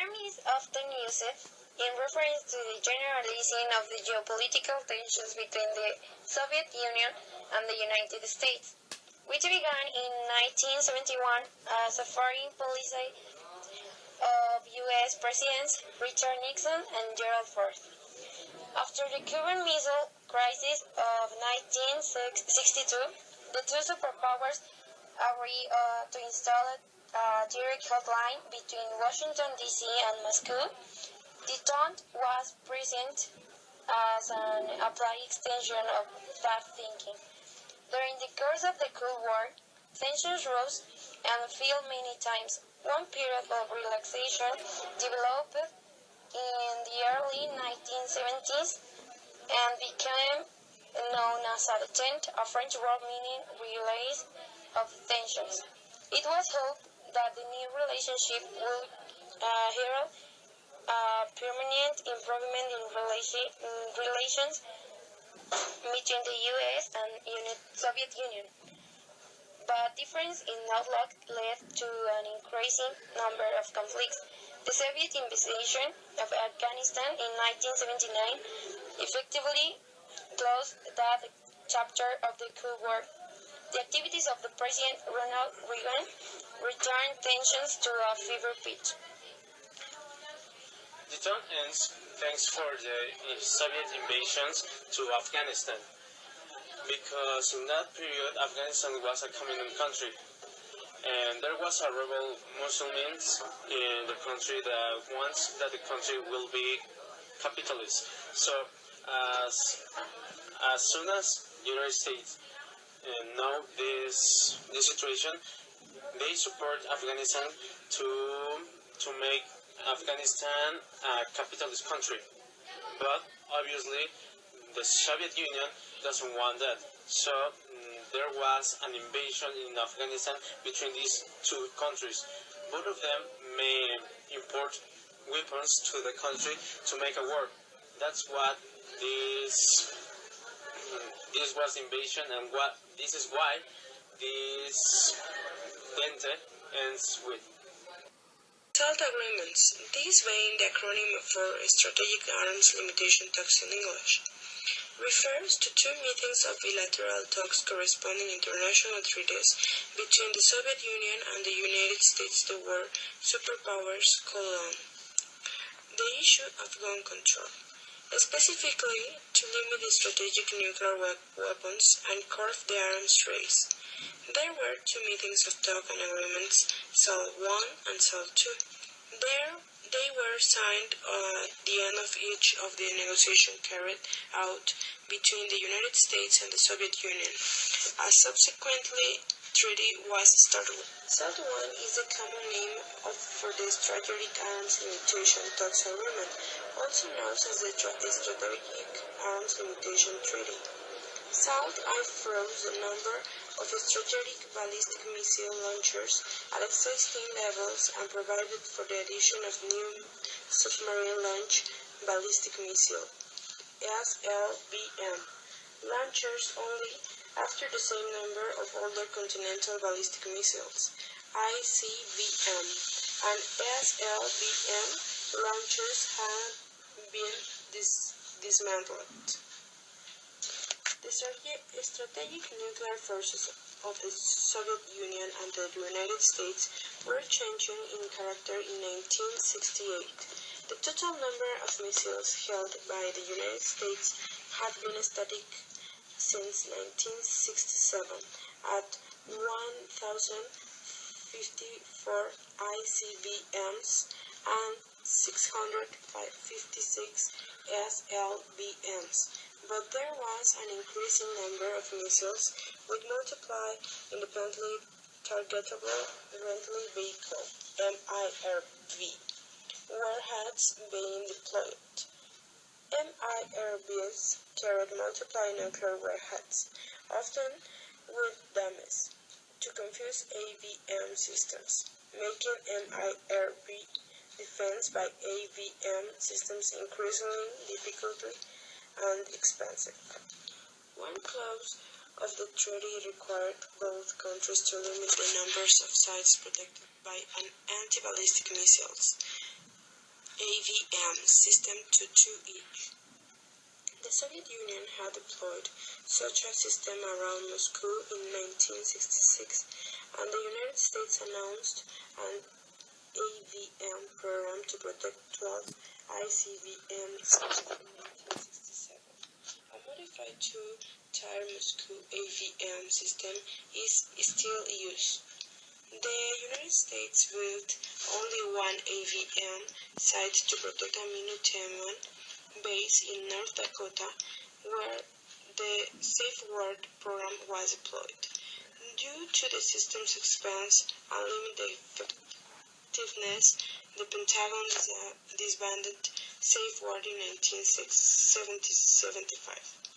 term is often used in reference to the general easing of the geopolitical tensions between the Soviet Union and the United States, which began in 1971 as a foreign policy of U.S. Presidents Richard Nixon and Gerald Ford. After the Cuban Missile Crisis of 1962, the two superpowers agreed to install a direct hotline between Washington, D.C. and Moscow. Detente was present as an applied extension of that thinking. During the course of the Cold War, tensions rose and fell many times. One period of relaxation developed in the early 1970s and became known as a Detente, a French word meaning release of tensions. It was hoped that the new relationship would herald a permanent improvement in relations between the U.S. and Soviet Union. But difference in outlook led to an increasing number of conflicts. The Soviet invasion of Afghanistan in 1979 effectively closed that chapter of the Cold War. The activities of the President Ronald Reagan returned tensions to a fever pitch. The term ends thanks for the Soviet invasions to Afghanistan, because in that period Afghanistan was a communist country, and there was a rebel Muslims in the country that wants that the country will be capitalist. So as soon as the United States know this situation, they support Afghanistan to make Afghanistan a capitalist country. But obviously the Soviet Union doesn't want that. So there was an invasion in Afghanistan between these two countries. Both of them may import weapons to the country to make a war. That's what this was invasion, and this is why this Detente ends with. SALT agreements. These being the acronym for Strategic Arms Limitation Talks in English, refers to two meetings of bilateral talks corresponding international treaties between the Soviet Union and the United States, the war superpowers call on. The issue of gun control, specifically to limit the strategic nuclear weapons and curb the arms race. There were two meetings of talk and agreements, SALT I and SALT II. They were signed at the end of each of the negotiations carried out between the United States and the Soviet Union. A subsequently treaty was started. SALT I is the common name for the Strategic Arms Limitation Talks Agreement, also known as the Strategic Arms Limitation Treaty. SALT I froze the number of strategic ballistic missile launchers at existing levels and provided for the addition of new submarine launch ballistic missile (SLBM) launchers only after the same number of older continental ballistic missiles (ICBM) and SLBM launchers had been dismantled. The strategic nuclear forces of the Soviet Union and the United States were changing in character in 1968. The total number of missiles held by the United States had been static since 1967 at 1,054 ICBMs and 656 SLBMs. But there was an increasing number of missiles with multiply independently targetable eventually vehicle (MIRV) warheads being deployed. MIRVs carried multiple nuclear warheads, often with dummies, to confuse AVM systems, making MIRV defense by AVM systems increasingly difficult and expensive. One clause of the treaty required both countries to limit the numbers of sites protected by anti-ballistic missiles. AVM system to 2 each. The Soviet Union had deployed such a system around Moscow in 1966, and the United States announced an AVM program to protect 12 ICBMs in 1967. A modified two-tier Moscow AVM system is still used. The United States built only one AVM site to protect a Minuteman base in North Dakota, where the Safeguard program was deployed. Due to the system's expense and limited effectiveness, the Pentagon disbanded Safeguard in 1975.